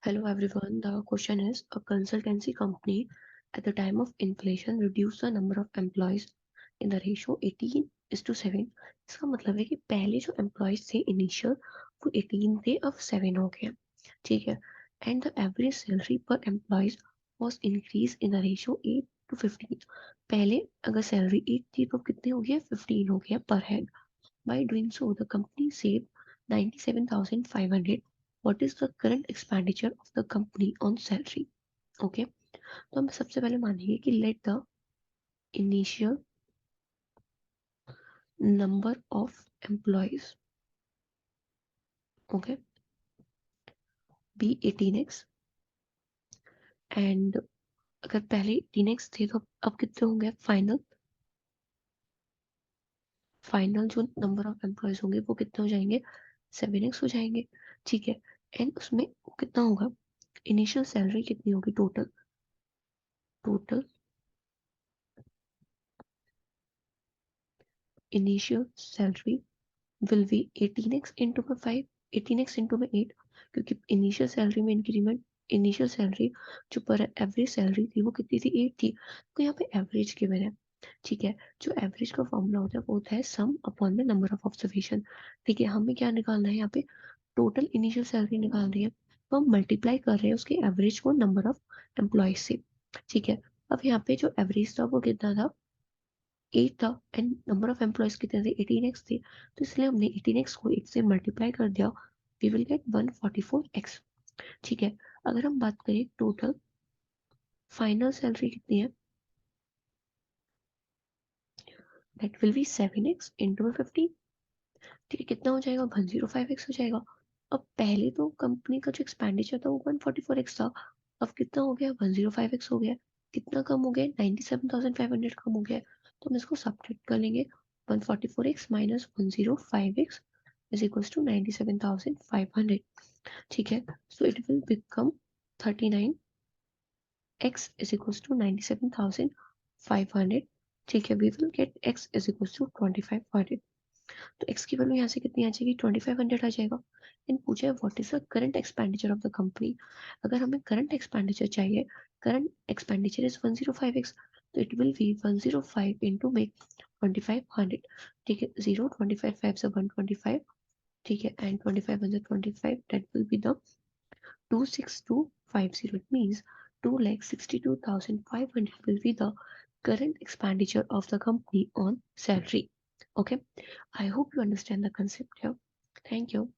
Hello everyone. The question is a consultancy company at the time of inflation reduced the number of employees in the ratio 18:7. इसका मतलब है कि पहले जो employees थे initial वो 18 थे अब 7 हो गए. ठीक है. And the average salary per employees was increased in the ratio 8 to 15. पहले अगर सैलरी 8 थी तो कितने हो गया 15 हो गया पर head. By doing so, the company saved 97,500. What is the current expenditure of the company on salary? Okay, तो हम सबसे पहले मानेंगे कि let the initial number of employees, okay, be 18x and अगर पहले 18x थे तो अब कितने होंगे फाइनल जो नंबर ऑफ एम्प्लॉयज होंगे वो कितने हो जाएंगे 7x हो जाएंगे. ठीक है. एंड उसमें कितना होगा इनिशियल सैलरी कितनी होगी total initial salary will be 18x into में 5 18x into में 8 क्योंकि इनिशियल सैलरी में इंक्रीमेंट इनिशियल सैलरी जो पर एवरेज सैलरी थी वो कितनी थी 8 थी तो यहाँ पे एवरेज गिवन है. ठीक है. जो एवरेज का फॉर्मूला होता है वो होता है सम upon the number of observation. ठीक है. हमें क्या निकालना है यहाँ पे टोटल इनिशियल सैलरी निकालनी है तो हम मल्टीप्लाई कर रहे हैं उसके एवरेज को नंबर ऑफ एम्प्लॉयज से. ठीक है. अब यहाँ पे जो एवरेज था वो कितना था 8 था एंड नंबर ऑफ एम्प्लॉयज कितने थे 18x थे तो इसलिए हमने 18x को 8 से मल्टीप्लाई कर दिया. We will get 144x. ठीक है. अगर हम बात करें टोटल फाइनल सैलरी कितनी है that will be 7x into 15. ठीक है. कितना हो जाएगा 105x हो जाएगा. अब पहले तो कंपनी का जो एक्सपेंडिचर था वो 144x था अब कितना हो गया 105x हो गया. कितना कम हो गया 97,500 कम हो गया. तो हम इसको सब्ट्रैक्ट कर लेंगे 144x minus 105x is equals to 97,500. ठीक है. So it will become 39x is equals to 97,500. ठीक है. We will get x is equals to 2500. तो x की वैल्यू यहाँ से कितनी आ जाएगी 2500 आ जाएगा. इन पूछा है what is the current expenditure of the company. अगर हमें करंट एक्सपेंडिचर चाहिए करंट एक्सपेंडिचर इज 105x तो इट विल बी 105 इंटू में 2500. ठीक है. 0 25 5 से 125. ठीक है. And 25 1 25 that will be the 26250. It means 2,62,500 will be the current expenditure of the company on salary. Okay. I hope you understand the concept here. Thank you.